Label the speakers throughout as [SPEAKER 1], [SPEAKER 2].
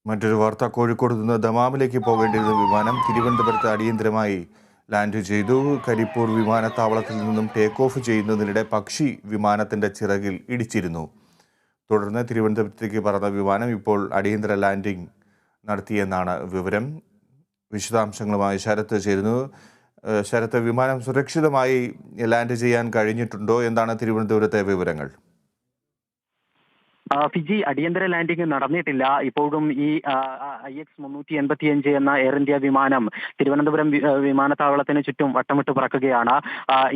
[SPEAKER 1] മറ്റൊരു വാർത്ത കോഴിക്കോട് നിന്ന് ദമാമിലേക്ക് പോകേണ്ടിയിരുന്ന വിമാനം തിരുവനന്തപുരത്ത് അടിയന്തരമായി ലാൻഡ് ചെയ്തു. കരിപ്പൂർ വിമാനത്താവളത്തിൽ നിന്നും ടേക്ക് ഓഫ് ചെയ്യുന്നതിനിടെ പക്ഷി വിമാനത്തിന്റെ ചിറകിൽ ഇടിച്ചിരുന്നു. തുടർന്ന് തിരുവനന്തപുരത്തേക്ക് പറന്ന വിമാനം ഇപ്പോൾ അടിയന്തര ലാൻഡിംഗ് നടത്തിയെന്നാണ് വിവരം. വിശദാംശങ്ങളുമായി ശരത്ത് ചേരുന്നു. ശരത്ത്, വിമാനം സുരക്ഷിതമായി ലാൻഡ് ചെയ്യാൻ കഴിഞ്ഞിട്ടുണ്ടോ? എന്താണ് തിരുവനന്തപുരത്തെ വിവരങ്ങൾ?
[SPEAKER 2] ഫിജി അടിയന്തര ലാൻഡിംഗ് നടന്നിട്ടില്ല. ഇപ്പോഴും ഈ IX 385 എന്ന എയർ ഇന്ത്യ വിമാനം തിരുവനന്തപുരം വിമാനത്താവളത്തിന് ചുറ്റും വട്ടമിട്ട് പറക്കുകയാണ്.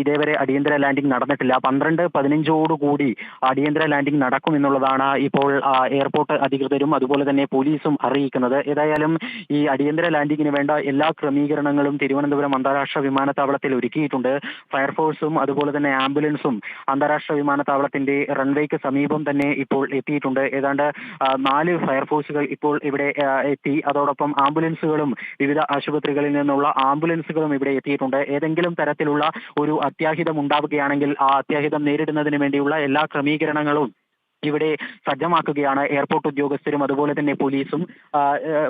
[SPEAKER 2] ഇതേവരെ അടിയന്തര ലാൻഡിംഗ് നടന്നിട്ടില്ല. 12:15 അടിയന്തര ലാൻഡിംഗ് നടക്കുമെന്നുള്ളതാണ് ഇപ്പോൾ എയർപോർട്ട് അധികൃതരും അതുപോലെ തന്നെ പോലീസും അറിയിക്കുന്നത്. ഏതായാലും ഈ അടിയന്തര ലാൻഡിങ്ങിന് വേണ്ട എല്ലാ ക്രമീകരണങ്ങളും തിരുവനന്തപുരം അന്താരാഷ്ട്ര വിമാനത്താവളത്തിൽ ഒരുക്കിയിട്ടുണ്ട്. ഫയർഫോഴ്സും അതുപോലെ തന്നെ ആംബുലൻസും അന്താരാഷ്ട്ര വിമാനത്താവളത്തിന്റെ റൺവേക്ക് സമീപം തന്നെ ഇപ്പോൾ എത്തിയിട്ടുണ്ട്. ഏതാണ്ട് 4 ഫയർഫോഴ്സുകൾ ഇപ്പോൾ ഇവിടെ എത്തി. അതോടൊപ്പം ആംബുലൻസുകളും വിവിധ ആശുപത്രികളിൽ നിന്നുള്ള ആംബുലൻസുകളും ഇവിടെ എത്തിയിട്ടുണ്ട്. ഏതെങ്കിലും തരത്തിലുള്ള ഒരു അത്യാഹിതം ഉണ്ടാവുകയാണെങ്കിൽ ആ അത്യാഹിതം നേരിടുന്നതിന് വേണ്ടിയുള്ള എല്ലാ ക്രമീകരണങ്ങളും ഇവിടെ സജ്ജമാക്കുകയാണ് എയർപോർട്ട് ഉദ്യോഗസ്ഥരും അതുപോലെ തന്നെ പോലീസും.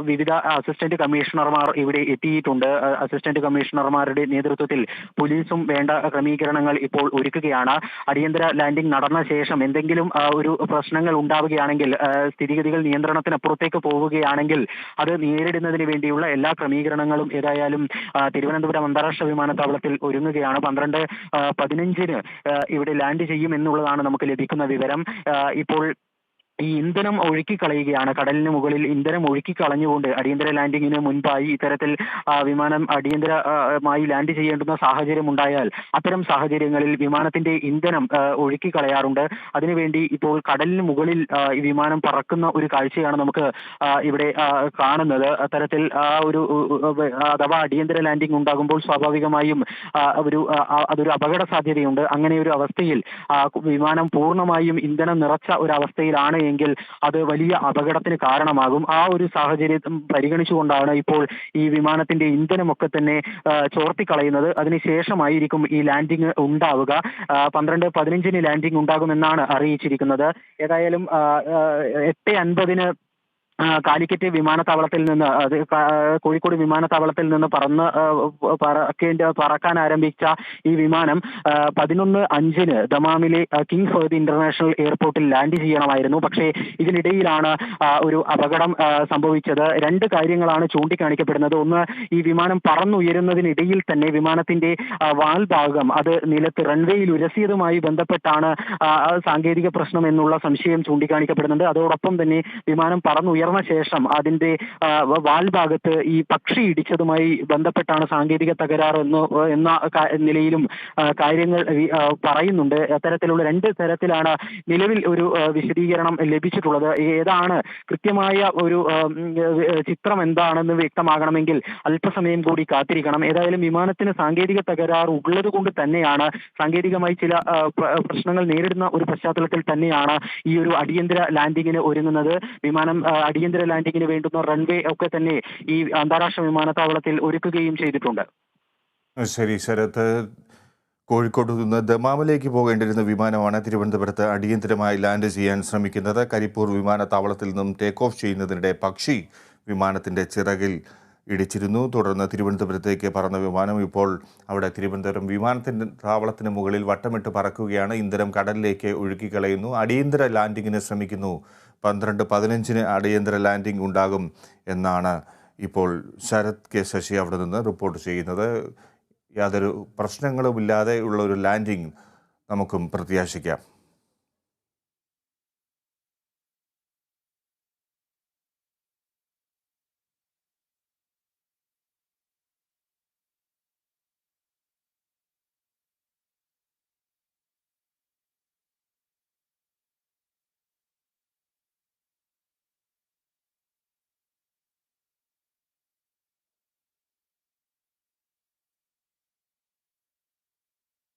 [SPEAKER 2] വിവിധ അസിസ്റ്റന്റ് കമ്മീഷണർമാർ ഇവിടെ എത്തിയിട്ടുണ്ട്. അസിസ്റ്റന്റ് കമ്മീഷണർമാരുടെ നേതൃത്വത്തിൽ പോലീസും വേണ്ട ക്രമീകരണങ്ങൾ ഇപ്പോൾ ഒരുക്കുകയാണ്. അടിയന്തര ലാൻഡിംഗ് നടന്ന ശേഷം എന്തെങ്കിലും ഒരു പ്രശ്നങ്ങൾ ഉണ്ടാവുകയാണെങ്കിൽ, സ്ഥിതിഗതികൾ നിയന്ത്രണത്തിനപ്പുറത്തേക്ക് പോവുകയാണെങ്കിൽ അത് നേരിടുന്നതിന് വേണ്ടിയുള്ള എല്ലാ ക്രമീകരണങ്ങളും ഏതായാലും തിരുവനന്തപുരം അന്താരാഷ്ട്ര വിമാനത്താവളത്തിൽ ഒരുങ്ങുകയാണ്. 12:15 ഇവിടെ ലാൻഡ് ചെയ്യും എന്നുള്ളതാണ് നമുക്ക് ലഭിക്കുന്ന വിവരം. ഇപ്പോൾ ഈ ഇന്ധനം ഒഴുക്കിക്കളയുകയാണ്. കടലിന് മുകളിൽ ഇന്ധനം ഒഴുക്കിക്കളഞ്ഞുകൊണ്ട് അടിയന്തര ലാൻഡിങ്ങിന് മുൻപായി ഇത്തരത്തിൽ വിമാനം അടിയന്തരമായി ലാൻഡ് ചെയ്യേണ്ടുന്ന സാഹചര്യം ഉണ്ടായാൽ അത്തരം സാഹചര്യങ്ങളിൽ വിമാനത്തിന്റെ ഇന്ധനം ഒഴുക്കിക്കളയാറുണ്ട്. അതിനുവേണ്ടി ഇപ്പോൾ കടലിന് മുകളിൽ ഈ വിമാനം പറക്കുന്ന ഒരു കാഴ്ചയാണ് നമുക്ക് ഇവിടെ കാണുന്നത്. അത്തരത്തിൽ അഥവാ അടിയന്തര ലാൻഡിംഗ് ഉണ്ടാകുമ്പോൾ സ്വാഭാവികമായും അതൊരു അപകട സാധ്യതയുണ്ട്. അങ്ങനെ ഒരു അവസ്ഥയിൽ വിമാനം പൂർണ്ണമായും ഇന്ധനം നിറച്ച ഒരു അവസ്ഥയിലാണ് എങ്കിൽ അത് വലിയ അപകടത്തിന് കാരണമാകും. ആ ഒരു സാഹചര്യം പരിഗണിച്ചുകൊണ്ടാണ് ഇപ്പോൾ ഈ വിമാനത്തിന്റെ ഇന്ധനമൊക്കെ തന്നെ ചോർത്തിക്കളയുന്നത്. അതിനുശേഷമായിരിക്കും ഈ ലാൻഡിംഗ് ഉണ്ടാവുക. 12:15 ലാൻഡിംഗ് ഉണ്ടാകുമെന്നാണ് അറിയിച്ചിരിക്കുന്നത്. ഏതായാലും 8:50 കാലിക്കറ്റ് വിമാനത്താവളത്തിൽ നിന്ന് കോഴിക്കോട് വിമാനത്താവളത്തിൽ നിന്ന് പറക്കാൻ ആരംഭിച്ച ഈ വിമാനം 11:05 ദമാമിലെ കിങ് ഫഹദ് ഇന്റർനാഷണൽ എയർപോർട്ടിൽ ലാൻഡ് ചെയ്യണമായിരുന്നു. പക്ഷേ ഇതിനിടയിലാണ് ഒരു അപകടം സംഭവിച്ചത്. 2 കാര്യങ്ങളാണ് ചൂണ്ടിക്കാണിക്കപ്പെടുന്നത്. ഒന്ന്, ഈ വിമാനം പറന്നുയരുന്നതിനിടയിൽ തന്നെ വിമാനത്തിന്റെ വാൽ ഭാഗം അത് നിലത്ത് റൺവേയിൽ ഉരസിയതുമായി ബന്ധപ്പെട്ടാണ് സാങ്കേതിക പ്രശ്നം എന്നുള്ള സംശയം ചൂണ്ടിക്കാണിക്കപ്പെടുന്നുണ്ട്. അതോടൊപ്പം തന്നെ വിമാനം പറന്നുയർന്ന ശേഷം അതിന്റെ വാൽ ഭാഗത്ത് ഈ പക്ഷി ഇടിച്ചതുമായി ബന്ധപ്പെട്ടാണ് സാങ്കേതിക തകരാറ് എന്ന നിലയിലും കാര്യങ്ങൾ പറയുന്നുണ്ട്. അത്തരത്തിലുള്ള 2 തരത്തിലാണ് നിലവിൽ ഒരു വിശദീകരണം ലഭിച്ചിട്ടുള്ളത്. ഏതാണ് കൃത്യമായ ഒരു ചിത്രം എന്താണെന്ന് വ്യക്തമാകണമെങ്കിൽ അല്പസമയം കൂടി കാത്തിരിക്കണം. ഏതായാലും വിമാനത്തിന് സാങ്കേതിക തകരാറ് ഉള്ളത് കൊണ്ട് തന്നെയാണ്, സാങ്കേതികമായി ചില പ്രശ്നങ്ങൾ നേരിടുന്ന ഒരു പശ്ചാത്തലത്തിൽ തന്നെയാണ് ഈ ഒരു അടിയന്തര ലാൻഡിങ്ങിന് ഒരുങ്ങുന്നത്. വിമാനം അടിയന്തര ലാൻഡിങ്ങിന് വേണ്ടുന്ന റൺവേ ഒക്കെ തന്നെ ഈ അന്താരാഷ്ട്ര വിമാനത്താവളത്തിൽ ഒരുക്കുകയും ചെയ്തിട്ടുണ്ട്.
[SPEAKER 1] ശരി ശരത്ത്, കോഴിക്കോട് നിന്ന് ദമാമിലേക്ക് പോകേണ്ടിരുന്ന വിമാനമാണ് തിരുവനന്തപുരത്ത് അടിയന്തരമായി ലാൻഡ് ചെയ്യാൻ ശ്രമിക്കുന്നത്. കരിപ്പൂർ വിമാനത്താവളത്തിൽ നിന്നും ടേക്ക് ഓഫ് ചെയ്യുന്നതിനിടെ പക്ഷി വിമാനത്തിന്റെ ചിറകിൽ ഇടിച്ചിരുന്നു. തുടർന്ന് തിരുവനന്തപുരത്തേക്ക് പറന്ന വിമാനം ഇപ്പോൾ അവിടെ തിരുവനന്തപുരം വിമാനത്തിൻ്റെ താവളത്തിന് മുകളിൽ വട്ടമിട്ട് പറക്കുകയാണ്. ഇന്ധനം കടലിലേക്ക് ഒഴുക്കിക്കളയുന്നു. അടിയന്തര ലാൻഡിങ്ങിന് ശ്രമിക്കുന്നു. 12:15 അടിയന്തര ലാൻഡിംഗ് ഉണ്ടാകും എന്നാണ് ഇപ്പോൾ ശരത് കെ ശശി അവിടെ നിന്ന് റിപ്പോർട്ട് ചെയ്യുന്നത്. യാതൊരു പ്രശ്നങ്ങളുമില്ലാതെ ഉള്ള ഒരു ലാൻഡിംഗ് നമുക്കും പ്രത്യാശിക്കാം.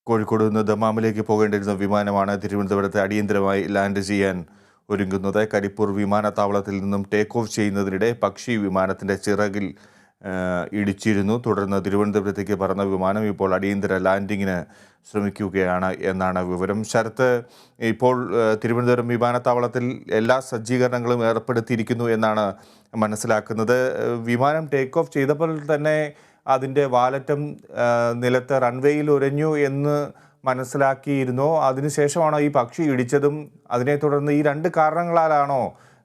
[SPEAKER 1] കോഴിക്കോട് നിന്ന് ദമാമിലേക്ക് പോകേണ്ടിരുന്ന വിമാനമാണ് തിരുവനന്തപുരത്ത് അടിയന്തരമായി ലാൻഡ് ചെയ്യാൻ ഒരുങ്ങുന്നത്. കരിപ്പൂർ വിമാനത്താവളത്തിൽ നിന്നും ടേക്ക് ഓഫ് ചെയ്യുന്നതിനിടെ പക്ഷി വിമാനത്തിൻ്റെ ചിറകിൽ ഇടിച്ചിരുന്നു. തുടർന്ന് തിരുവനന്തപുരത്തേക്ക് പറന്ന വിമാനം ഇപ്പോൾ അടിയന്തര ലാൻഡിങ്ങിന് ശ്രമിക്കുകയാണ് എന്നാണ് വിവരം. ശരത്ത്, ഇപ്പോൾ തിരുവനന്തപുരം വിമാനത്താവളത്തിൽ എല്ലാ സജ്ജീകരണങ്ങളും ഏർപ്പെടുത്തിയിരിക്കുന്നു എന്നാണ് മനസ്സിലാക്കുന്നത്. വിമാനം ടേക്ക് ഓഫ് ചെയ്തപ്പോൾ തന്നെ അതിൻ്റെ വാലറ്റം നിലത്ത് റൺവേയിൽ ഉരഞ്ഞു എന്ന് മനസ്സിലാക്കിയിരുന്നോ? അതിനുശേഷമാണോ ഈ പക്ഷി ഇടിച്ചതും? അതിനെ തുടർന്ന് ഈ രണ്ട് കാരണങ്ങളാലാണോ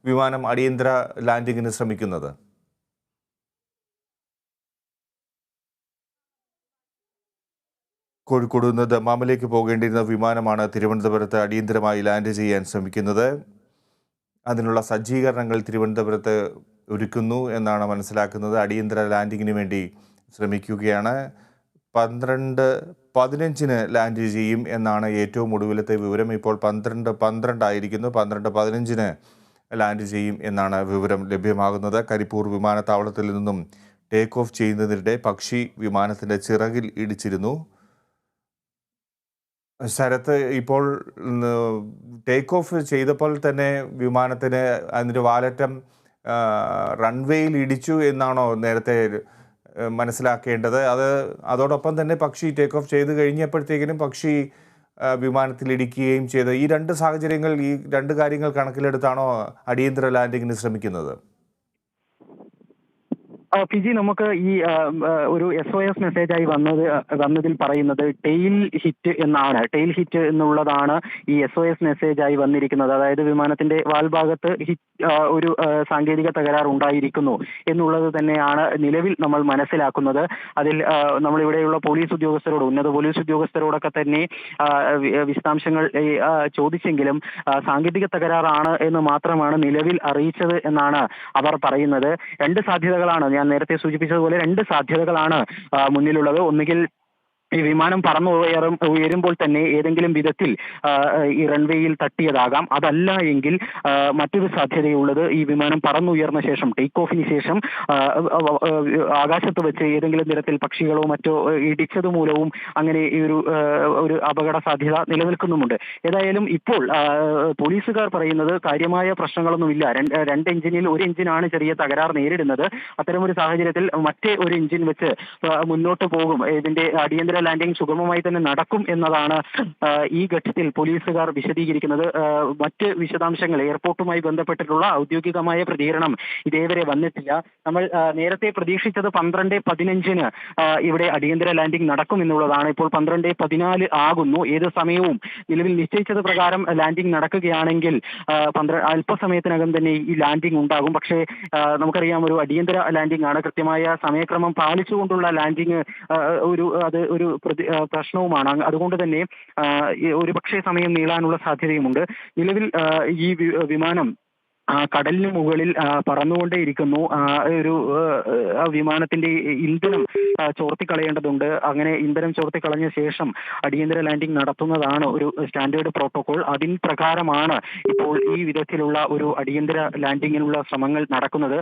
[SPEAKER 1] വിമാനം അടിയന്തര ലാൻഡിങ്ങിന് ശ്രമിക്കുന്നത്? കോഴിക്കോട് നിന്ന് ദമാമിലേക്ക് പോകേണ്ടിയിരുന്ന വിമാനമാണ് തിരുവനന്തപുരത്ത് അടിയന്തരമായി ലാൻഡ് ചെയ്യാൻ ശ്രമിക്കുന്നത്. അതിനുള്ള സജ്ജീകരണങ്ങൾ തിരുവനന്തപുരത്ത് ഒരുക്കുന്നു എന്നാണ് മനസ്സിലാക്കുന്നത്. അടിയന്തര ലാൻഡിങ്ങിന് വേണ്ടി ശ്രമിക്കുകയാണ്. 12:15 ലാൻഡ് ചെയ്യും എന്നാണ് ഏറ്റവും ഒടുവിലത്തെ വിവരം. ഇപ്പോൾ 12:12 ആയിരിക്കുന്നു. 12:15 ലാൻഡ് ചെയ്യും എന്നാണ് വിവരം ലഭ്യമാകുന്നത്. കരിപ്പൂർ വിമാനത്താവളത്തിൽ നിന്നും ടേക്ക് ഓഫ് ചെയ്യുന്നതിനിടെ പക്ഷി വിമാനത്തിൻ്റെ ചിറകിൽ ഇടിച്ചിരുന്നു. ശരത്ത്, ഇപ്പോൾ ടേക്ക് ഓഫ് ചെയ്തപ്പോൾ തന്നെ വിമാനത്തിന് അതിൻ്റെ വാലറ്റം റൺവേയിൽ ഇടിച്ചു എന്നാണോ നേരത്തെ മനസ്സിലാക്കേണ്ടത്? അതോടൊപ്പം തന്നെ പക്ഷി ടേക്ക് ഓഫ് ചെയ്ത് കഴിഞ്ഞപ്പോഴത്തേക്കിനും പക്ഷി വിമാനത്തിൽ ഇടിക്കുകയും ചെയ്ത് ഈ രണ്ട് സാഹചര്യങ്ങൾ, ഈ രണ്ട് കാര്യങ്ങൾ കണക്കിലെടുത്താണോ അടിയന്തര ലാൻഡിങ്ങിന് ശ്രമിക്കുന്നത്?
[SPEAKER 2] ഫിജി, നമുക്ക് ഈ ഒരു SOS മെസ്സേജായി വന്നതിൽ പറയുന്നത് ടെയിൽ ഹിറ്റ് എന്നാണ്. ടെയിൽ ഹിറ്റ് എന്നുള്ളതാണ് ഈ SOS മെസ്സേജായി വന്നിരിക്കുന്നത്. അതായത് വിമാനത്തിന്റെ വാൽഭാഗത്ത് ഒരു സാങ്കേതിക തകരാർ ഉണ്ടായിരിക്കുന്നു എന്നുള്ളത് തന്നെയാണ് നിലവിൽ നമ്മൾ മനസ്സിലാക്കുന്നത്. അതിൽ നമ്മളിവിടെയുള്ള പോലീസ് ഉദ്യോഗസ്ഥരോട്, ഉന്നത പോലീസ് ഉദ്യോഗസ്ഥരോടൊക്കെ തന്നെ വിശദാംശങ്ങൾ ചോദിച്ചെങ്കിലും സാങ്കേതിക തകരാറാണ് എന്ന് മാത്രമാണ് നിലവിൽ അറിയിച്ചത് എന്നാണ് അവർ പറയുന്നത്. രണ്ട് സാധ്യതകളാണ്, ഞാൻ നേരത്തെ സൂചിപ്പിച്ചതുപോലെ രണ്ട് സാധ്യതകളാണ് മുന്നിലുള്ളത്. ഒന്നുകിൽ ഈ വിമാനം ഉയരുമ്പോൾ തന്നെ ഏതെങ്കിലും വിധത്തിൽ ഈ റൺവേയിൽ തട്ടിയതാകാം. അതല്ല എങ്കിൽ മറ്റൊരു സാധ്യതയുള്ളത്, ഈ വിമാനം പറന്നുയർന്ന ശേഷം, ടേക്ക് ഓഫിന് ശേഷം ആകാശത്ത് വെച്ച് ഏതെങ്കിലും തരത്തിൽ പക്ഷികളോ മറ്റോ ഇടിച്ചത് മൂലവും അങ്ങനെ ഈ ഒരു അപകട സാധ്യത നിലനിൽക്കുന്നുമുണ്ട്. ഏതായാലും ഇപ്പോൾ പോലീസുകാർ പറയുന്നത് കാര്യമായ പ്രശ്നങ്ങളൊന്നുമില്ല. രണ്ട് എഞ്ചിനിൽ ഒരു എഞ്ചിനാണ് ചെറിയ തകരാർ നേരിടുന്നത്. അത്തരമൊരു സാഹചര്യത്തിൽ മറ്റേ ഒരു എഞ്ചിൻ വെച്ച് മുന്നോട്ട് പോകും. ഇതിന്റെ അടിയന്തര ലാൻഡിംഗ് സുഗമമായി തന്നെ നടക്കും എന്നതാണ് ഈ ഘട്ടത്തിൽ പോലീസുകാർ വിശദീകരിക്കുന്നത്. മറ്റ് വിശദാംശങ്ങൾ, എയർപോർട്ടുമായി ബന്ധപ്പെട്ടിട്ടുള്ള ഔദ്യോഗികമായ പ്രതികരണം ഇതേവരെ വന്നിട്ടില്ല. നമ്മൾ നേരത്തെ പ്രതീക്ഷിച്ചത് 12:15 ഇവിടെ അടിയന്തര ലാൻഡിംഗ് നടക്കും എന്നുള്ളതാണ്. ഇപ്പോൾ 12:14 ആകുന്നു. ഏത് സമയവും നിലവിൽ നിശ്ചയിച്ചത് പ്രകാരം ലാൻഡിംഗ് നടക്കുകയാണെങ്കിൽ അല്പസമയത്തിനകം തന്നെ ഈ ലാൻഡിംഗ് ഉണ്ടാകും. പക്ഷേ നമുക്കറിയാം, ഒരു അടിയന്തര ലാൻഡിംഗ് ആണ്. കൃത്യമായ സമയക്രമം പാലിച്ചുകൊണ്ടുള്ള ലാൻഡിംഗ് ഒരു പ്രശ്നവുമാണ്. അതുകൊണ്ട് തന്നെ ഒരു പക്ഷേ സമയം നീളാനുള്ള സാധ്യതയുമുണ്ട്. നിലവിൽ ഈ വിമാനം കടലിന് മുകളിൽ പറന്നുകൊണ്ടേയിരിക്കുന്നു. ഒരു വിമാനത്തിന്റെ ഇന്ധനം ചോർത്തിക്കളയേണ്ടതുണ്ട്. അങ്ങനെ ഇന്ധനം ചോർത്തിക്കളഞ്ഞ ശേഷം അടിയന്തര ലാൻഡിംഗ് നടത്തുന്നതാണ് ഒരു സ്റ്റാൻഡേർഡ് പ്രോട്ടോകോൾ. അതിൻ പ്രകാരമാണ് ഇപ്പോൾ ഈ വിധത്തിലുള്ള ഒരു അടിയന്തര ലാൻഡിങ്ങിനുള്ള ശ്രമങ്ങൾ നടക്കുന്നത്.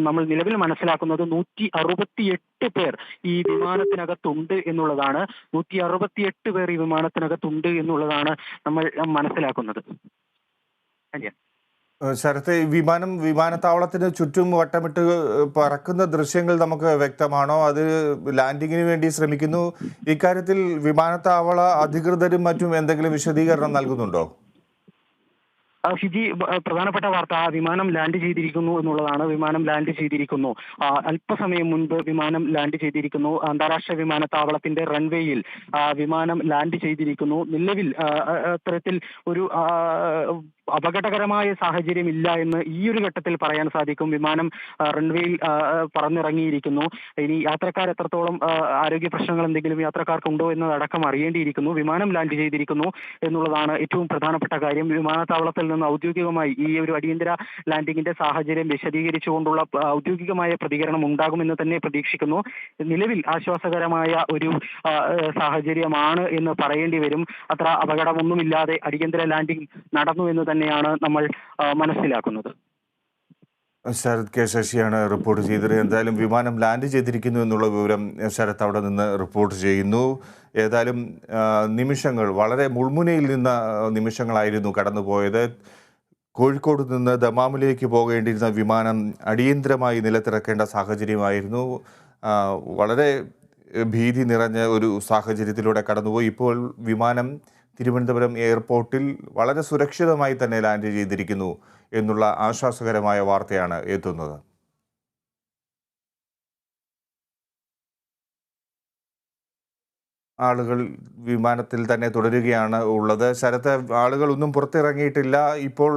[SPEAKER 2] നമ്മൾ നിലവിൽ മനസ്സിലാക്കുന്നത് 168 പേർ ഈ വിമാനത്തിനകത്തുണ്ട് എന്നുള്ളതാണ്. 168 പേർ ഈ വിമാനത്തിനകത്തുണ്ട് എന്നുള്ളതാണ് നമ്മൾ മനസ്സിലാക്കുന്നത്.
[SPEAKER 1] ശരത്ത്, വിമാനത്താവളത്തിന് ചുറ്റും വട്ടമിട്ട് പറക്കുന്ന ദൃശ്യങ്ങൾ നമുക്ക് വ്യക്തമാണോ? അത് ലാൻഡിങ്ങിന് വേണ്ടി ശ്രമിക്കുന്നു. ഇക്കാര്യത്തിൽ വിമാനത്താവള അധികൃതരും മറ്റും എന്തെങ്കിലും വിശദീകരണം നൽകുന്നുണ്ടോ?
[SPEAKER 2] ഫിജി, പ്രധാനപ്പെട്ട വാർത്ത വിമാനം ലാൻഡ് ചെയ്തിരിക്കുന്നു എന്നുള്ളതാണ്. വിമാനം ലാൻഡ് ചെയ്തിരിക്കുന്നു. അല്പസമയം മുൻപ് വിമാനം ലാൻഡ് ചെയ്തിരിക്കുന്നു. അന്താരാഷ്ട്ര വിമാനത്താവളത്തിന്റെ റൺവേയിൽ വിമാനം ലാൻഡ് ചെയ്തിരിക്കുന്നു. നിലവിൽ അത്തരത്തിൽ ഒരു അപകടകരമായ സാഹചര്യം ഇല്ല എന്ന് ഈ ഒരു ഘട്ടത്തിൽ പറയാൻ സാധിക്കും. വിമാനം റൺവേയിൽ പറന്നിറങ്ങിയിരിക്കുന്നു. ഇനി യാത്രക്കാർ എത്രത്തോളം ആരോഗ്യ പ്രശ്നങ്ങൾ എന്തെങ്കിലും യാത്രക്കാർക്കുണ്ടോ എന്നതടക്കം അറിയേണ്ടിയിരിക്കുന്നു. വിമാനം ലാൻഡ് ചെയ്തിരിക്കുന്നു എന്നുള്ളതാണ് ഏറ്റവും പ്രധാനപ്പെട്ട കാര്യം. വിമാനത്താവളത്തിൽ നിന്ന് ഔദ്യോഗികമായി ഈ ഒരു അടിയന്തര ലാൻഡിങ്ങിന്റെ സാഹചര്യം വിശദീകരിച്ചുകൊണ്ടുള്ള ഔദ്യോഗികമായ പ്രതികരണം ഉണ്ടാകുമെന്ന് തന്നെ പ്രതീക്ഷിക്കുന്നു. നിലവിൽ ആശ്വാസകരമായ ഒരു സാഹചര്യമാണ് എന്ന് പറയേണ്ടി വരും. അത്ര അപകടമൊന്നുമില്ലാതെ അടിയന്തര ലാൻഡിംഗ് നടന്നു എന്ന് തന്നെയാണ് നമ്മൾ മനസ്സിലാക്കുന്നത്.
[SPEAKER 1] ശരത് കെ ശശിയാണ് റിപ്പോർട്ട് ചെയ്തത്. എന്തായാലും വിമാനം ലാൻഡ് ചെയ്തിരിക്കുന്നു എന്നുള്ള വിവരം ശരത് അവിടെ നിന്ന് റിപ്പോർട്ട് ചെയ്യുന്നു. ഏതായാലും നിമിഷങ്ങൾ, വളരെ മുൾമുനയിൽ നിന്ന നിമിഷങ്ങളായിരുന്നു കടന്നുപോയത്. കോഴിക്കോട് നിന്ന് ദമാമിലേക്ക് പോകേണ്ടിയിരുന്ന വിമാനം അടിയന്തരമായി നിലത്തിറക്കേണ്ട സാഹചര്യമായിരുന്നു. ആ, വളരെ ഭീതി നിറഞ്ഞ ഒരു സാഹചര്യത്തിലൂടെ കടന്നുപോയി. ഇപ്പോൾ വിമാനം തിരുവനന്തപുരം എയർപോർട്ടിൽ വളരെ സുരക്ഷിതമായി തന്നെ ലാൻഡ് ചെയ്തിരിക്കുന്നു എന്നുള്ള ആശ്വാസകരമായ വാർത്തയാണ് എത്തുന്നത്. ആളുകൾ വിമാനത്തിൽ തന്നെ തുടരുകയാണ് ഉള്ളത്. ശരത്ത്, ആളുകളൊന്നും പുറത്തിറങ്ങിയിട്ടില്ല ഇപ്പോൾ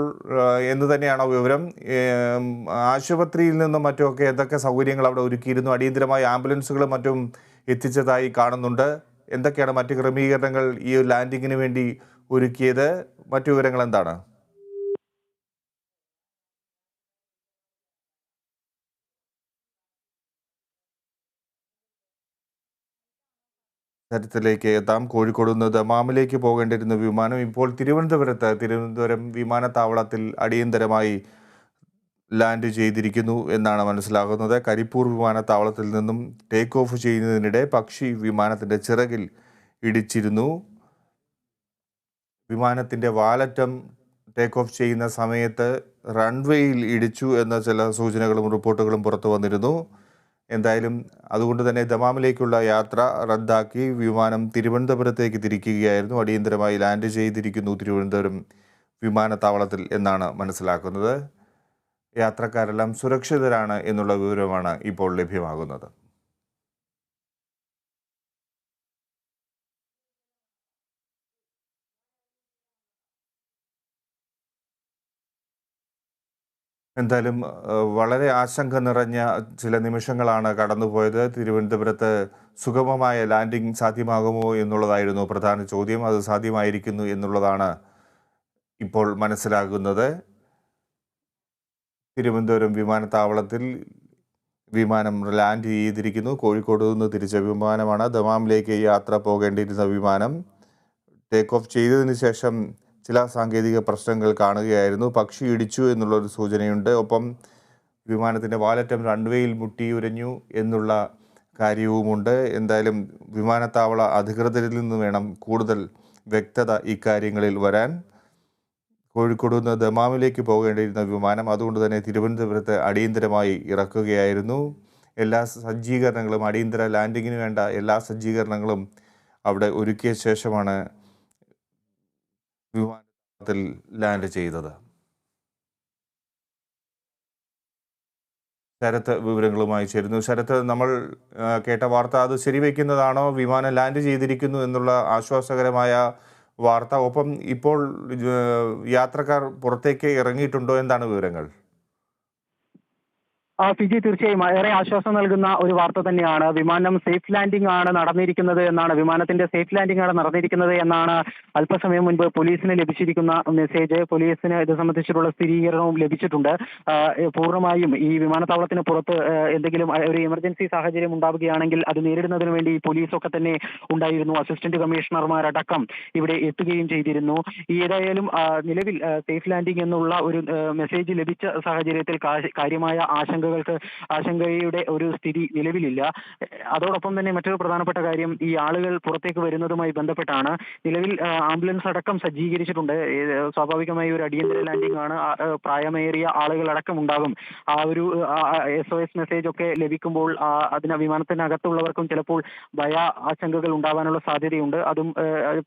[SPEAKER 1] എന്ന് തന്നെയാണോ വിവരം? ഏം, ആശുപത്രിയിൽ നിന്നും മറ്റുമൊക്കെ എന്തൊക്കെ സൗകര്യങ്ങൾ അവിടെ ഒരുക്കിയിരുന്നു? അടിയന്തരമായി ആംബുലൻസുകളും മറ്റും എത്തിച്ചതായി കാണുന്നുണ്ട്. എന്തൊക്കെയാണ് മറ്റ് ക്രമീകരണങ്ങൾ ഈ ഒരു ലാൻഡിങ്ങിന് വേണ്ടി ഒരുക്കിയത്? മറ്റു വിവരങ്ങൾ എന്താണ്? ചരിത്രത്തിലേക്ക് എത്താം. കോഴിക്കോട് നിന്ന് ദമാമിലേക്ക് പോകേണ്ടിയിരുന്ന വിമാനം ഇപ്പോൾ തിരുവനന്തപുരം വിമാനത്താവളത്തിൽ അടിയന്തരമായി ലാൻഡ് ചെയ്തിരിക്കുന്നു എന്നാണ് മനസ്സിലാകുന്നത്. കരിപ്പൂർ വിമാനത്താവളത്തിൽ നിന്നും ടേക്ക് ഓഫ് ചെയ്യുന്നതിനിടെ പക്ഷി വിമാനത്തിൻ്റെ ചിറകിൽ ഇടിച്ചിരുന്നു. വിമാനത്തിൻ്റെ വാലറ്റം ടേക്ക് ഓഫ് ചെയ്യുന്ന സമയത്ത് റൺവേയിൽ ഇടിച്ചു എന്ന ചില സൂചനകളും റിപ്പോർട്ടുകളും പുറത്തു വന്നിരുന്നു. എന്തായാലും അതുകൊണ്ട് തന്നെ ദമാമിലേക്കുള്ള യാത്ര റദ്ദാക്കി വിമാനം തിരുവനന്തപുരത്തേക്ക് തിരിക്കുകയായിരുന്നു. അടിയന്തരമായി ലാൻഡ് ചെയ്തിരിക്കുന്നു തിരുവനന്തപുരം വിമാനത്താവളത്തിൽ എന്നാണ് മനസ്സിലാക്കുന്നത്. യാത്രക്കാരെല്ലാം സുരക്ഷിതരാണ് എന്നുള്ള വിവരമാണ് ഇപ്പോൾ ലഭ്യമാകുന്നത്. എന്തായാലും വളരെ ആശങ്ക നിറഞ്ഞ ചില നിമിഷങ്ങളാണ് കടന്നുപോയത്. തിരുവനന്തപുരത്ത് സുഗമമായ ലാൻഡിംഗ് സാധ്യമാകുമോ എന്നുള്ളതായിരുന്നു പ്രധാന ചോദ്യം. അത് സാധ്യമായിരിക്കുന്നു എന്നുള്ളതാണ് ഇപ്പോൾ മനസ്സിലാകുന്നത്. തിരുവനന്തപുരം വിമാനത്താവളത്തിൽ വിമാനം ലാൻഡ് ചെയ്തിരിക്കുന്നു. കോഴിക്കോട് നിന്ന് തിരിച്ച വിമാനമാണ്. ദമാമിലേക്ക് യാത്ര പോകേണ്ടിയിരുന്ന വിമാനം ടേക്ക് ഓഫ് ചെയ്തതിന് ശേഷം ചില സാങ്കേതിക പ്രശ്നങ്ങൾ കാണുകയായിരുന്നു. പക്ഷി ഇടിച്ചു എന്നുള്ളൊരു സൂചനയുണ്ട്. ഒപ്പം വിമാനത്തിൻ്റെ വാലറ്റം റൺവേയിൽ മുട്ടിയുരഞ്ഞു എന്നുള്ള കാര്യവുമുണ്ട്. എന്തായാലും വിമാനത്താവള അധികൃതരിൽ നിന്ന് വേണം കൂടുതൽ വ്യക്തത ഇക്കാര്യങ്ങളിൽ വരാൻ. കോഴിക്കോട് നിന്ന് ദമാമിലേക്ക് പോകേണ്ടിയിരുന്ന വിമാനം അതുകൊണ്ട് തന്നെ തിരുവനന്തപുരത്ത് അടിയന്തരമായി ഇറക്കുകയായിരുന്നു. എല്ലാ സജ്ജീകരണങ്ങളും, അടിയന്തര ലാൻഡിങ്ങിന് വേണ്ട എല്ലാ സജ്ജീകരണങ്ങളും അവിടെ ഒരുക്കിയ ശേഷമാണ് വിമാനത്തിൽ ലാൻഡ് ചെയ്തത്. ശരത്ത് വിവരങ്ങളുമായി ചേരുന്നു. ശരത്ത്, നമ്മൾ കേട്ട വാർത്ത അത് ശരിവയ്ക്കുന്നതാണോ? വിമാനം ലാൻഡ് ചെയ്തിരിക്കുന്നു എന്നുള്ള ആശ്വാസകരമായ വാർത്ത. ഒപ്പം ഇപ്പോൾ യാത്രക്കാർ പുറത്തേക്ക് ഇറങ്ങിയിട്ടുണ്ടോ? എന്താണ് വിവരങ്ങൾ?
[SPEAKER 2] ഫിജി, തീർച്ചയായും ഏറെ ആശ്വാസം നൽകുന്ന ഒരു വാർത്ത തന്നെയാണ്. വിമാനം സേഫ് ലാൻഡിംഗ് ആണ് നടന്നിരിക്കുന്നത് എന്നാണ്, വിമാനത്തിന്റെ സേഫ് ലാൻഡിംഗ് ആണ് നടന്നിരിക്കുന്നത് എന്നാണ് അല്പസമയം മുൻപ് പോലീസിന് ലഭിച്ചിരിക്കുന്ന മെസ്സേജ്. പോലീസിന് ഇത് സംബന്ധിച്ചിട്ടുള്ള സ്ഥിരീകരണവും ലഭിച്ചിട്ടുണ്ട്. പൂർണ്ണമായും ഈ വിമാനത്താവളത്തിന് പുറത്ത് എന്തെങ്കിലും ഒരു എമർജൻസി സാഹചര്യം ഉണ്ടാവുകയാണെങ്കിൽ അത് നേരിടുന്നതിന് വേണ്ടി പോലീസൊക്കെ തന്നെ ഉണ്ടായിരുന്നു. അസിസ്റ്റന്റ് കമ്മീഷണർമാരടക്കം ഇവിടെ എത്തുകയും ചെയ്തിരുന്നു. ഏതായാലും നിലവിൽ സേഫ് ലാൻഡിംഗ് എന്നുള്ള ഒരു മെസ്സേജ് ലഭിച്ച സാഹചര്യത്തിൽ കാര്യമായ ആശങ്കയുടെ ഒരു സ്ഥിതി നിലവിലില്ല. അതോടൊപ്പം തന്നെ മറ്റൊരു പ്രധാനപ്പെട്ട കാര്യം, ഈ ആളുകൾ പുറത്തേക്ക് വരുന്നതുമായി ബന്ധപ്പെട്ടാണ്. നിലവിൽ ആംബുലൻസ് അടക്കം സജ്ജീകരിച്ചിട്ടുണ്ട്. സ്വാഭാവികമായി ഒരു അടിയന്തര ലാൻഡിംഗ് ആണ്. പ്രായമേറിയ ആളുകൾ അടക്കം ഉണ്ടാകും. ആ ഒരു SOS മെസ്സേജ് ഒക്കെ ലഭിക്കുമ്പോൾ വിമാനത്തിനകത്തുള്ളവർക്കും ചിലപ്പോൾ ആശങ്കകൾ ഉണ്ടാവാനുള്ള സാധ്യതയുണ്ട്. അതും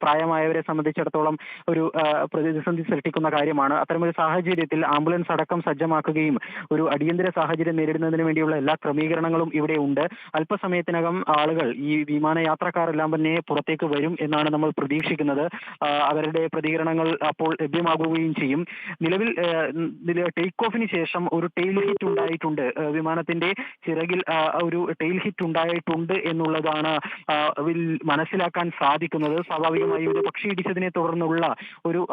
[SPEAKER 2] പ്രായമായവരെ സംബന്ധിച്ചിടത്തോളം ഒരു പ്രതിസന്ധി സൃഷ്ടിക്കുന്ന കാര്യമാണ്. അത്തരമൊരു സാഹചര്യത്തിൽ ആംബുലൻസ് അടക്കം സജ്ജമാക്കുകയും ഒരു അടിയന്തര സാഹചര്യം നേരിടുന്നതിന് വേണ്ടിയുള്ള എല്ലാ ക്രമീകരണങ്ങളും ഇവിടെ ഉണ്ട്. അല്പസമയത്തിനകം ആളുകൾ, ഈ വിമാനയാത്രക്കാരെല്ലാം തന്നെ പുറത്തേക്ക് വരും എന്നാണ് നമ്മൾ പ്രതീക്ഷിക്കുന്നത്. അവരുടെ പ്രതികരണങ്ങൾ അപ്പോൾ ലഭ്യമാകുകയും ചെയ്യും. നിലവിൽ ടേക്ക് ഓഫിന് ശേഷം ഒരു ടെയിൽ ഹിറ്റ് ഉണ്ടായിട്ടുണ്ട്. വിമാനത്തിന്റെ ചിറകിൽ ഒരു ടെയിൽ ഹിറ്റ് ഉണ്ടായിട്ടുണ്ട് എന്നുള്ളതാണ് മനസ്സിലാക്കാൻ സാധിക്കുന്നത്. സ്വാഭാവികമായും ഇത് പക്ഷി ഇടിച്ചതിനെ തുടർന്നുള്ള ഒരു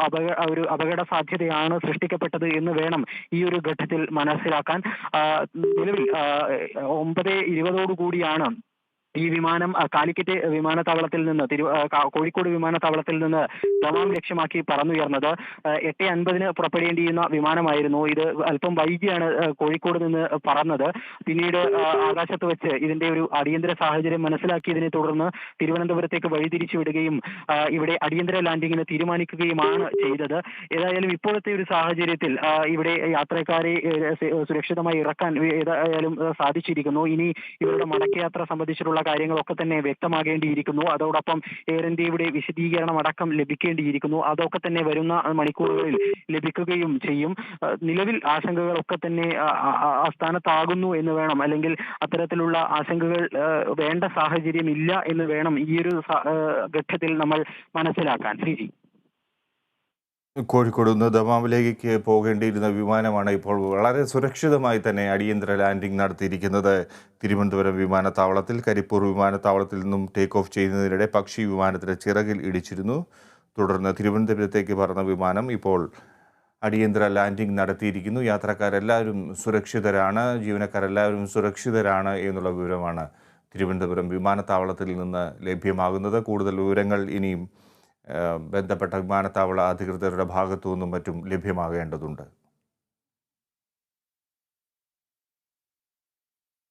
[SPEAKER 2] അപകട സാധ്യതയാണ് സൃഷ്ടിക്കപ്പെട്ടത് എന്ന് വേണം ഈ ഒരു ഘട്ടത്തിൽ മനസ്സിലാക്കാൻ. നിലവിൽ 9:20 കൂടിയാണ് ഈ വിമാനം കാലിക്കറ്റ് വിമാനത്താവളത്തിൽ നിന്ന് കോഴിക്കോട് വിമാനത്താവളത്തിൽ നിന്ന് ദമാം ലക്ഷ്യമാക്കി പറന്നുയർന്നത് 8:50 പുറപ്പെടേണ്ടിയിരുന്ന വിമാനമായിരുന്നു. ഇത് അല്പം വൈകിയാണ് കോഴിക്കോട് നിന്ന് പറന്നത്. പിന്നീട് ആകാശത്ത് വെച്ച് ഇതിന്റെ ഒരു അടിയന്തര സാഹചര്യം മനസ്സിലാക്കിയതിനെ തുടർന്ന് തിരുവനന്തപുരത്തേക്ക് വഴിതിരിച്ചു വിടുകയും ഇവിടെ അടിയന്തര ലാൻഡിങ്ങിന് തീരുമാനിക്കുകയുമാണ് ചെയ്തത്. ഏതായാലും ഇപ്പോഴത്തെ ഒരു സാഹചര്യത്തിൽ ഇവിടെ യാത്രക്കാരെ സുരക്ഷിതമായി ഇറക്കാൻ ഏതായാലും സാധിച്ചിരിക്കുന്നു. ഇനി ഇവരുടെ മടക്കയാത്ര സംബന്ധിച്ചിട്ടുള്ള കാര്യങ്ങളൊക്കെ തന്നെ വ്യക്തമാകേണ്ടിയിരിക്കുന്നു. അതോടൊപ്പം എയർ ഇന്ത്യയുടെ വിശദീകരണം അടക്കം ലഭിക്കേണ്ടിയിരിക്കുന്നു. അതൊക്കെ തന്നെ വരുന്ന മണിക്കൂറുകളിൽ ലഭിക്കുകയും ചെയ്യും. നിലവിൽ ആശങ്കകളൊക്കെ തന്നെ ആസ്ഥാനത്താകുന്നു എന്ന് വേണം, അല്ലെങ്കിൽ അത്തരത്തിലുള്ള ആശങ്കകൾ വേണ്ട സാഹചര്യം ഇല്ല എന്ന് വേണം ഈ ഒരു ഘട്ടത്തിൽ നമ്മൾ മനസ്സിലാക്കാൻ. ശ്രീജി,
[SPEAKER 1] കോഴിക്കോട് നിന്ന് ദമാമിലേക്ക് പോകേണ്ടിയിരുന്ന വിമാനമാണ് ഇപ്പോൾ വളരെ സുരക്ഷിതമായി തന്നെ അടിയന്തര ലാൻഡിംഗ് നടത്തിയിരിക്കുന്നത്. തിരുവനന്തപുരം വിമാനത്താവളത്തിൽ കരിപ്പൂർ വിമാനത്താവളത്തിൽ നിന്നും ടേക്ക് ഓഫ് ചെയ്യുന്നതിനിടെ പക്ഷി വിമാനത്തിന് ചിറകിൽ ഇടിച്ചിരുന്നു. തുടർന്ന് തിരുവനന്തപുരത്തേക്ക് പറന്ന വിമാനം ഇപ്പോൾ അടിയന്തര ലാൻഡിംഗ് നടത്തിയിരിക്കുന്നു. യാത്രക്കാരെല്ലാവരും സുരക്ഷിതരാണ്, ജീവനക്കാരെല്ലാവരും സുരക്ഷിതരാണ് എന്നുള്ള വിവരമാണ് തിരുവനന്തപുരം വിമാനത്താവളത്തിൽ നിന്ന് ലഭ്യമാകുന്നത്. കൂടുതൽ വിവരങ്ങൾ ഇനിയും ബന്ധപ്പെട്ട വിമാനത്താവള അധികൃതരുടെ ഭാഗത്തു നിന്നും മറ്റും ലഭ്യമാകേണ്ടതുണ്ട്.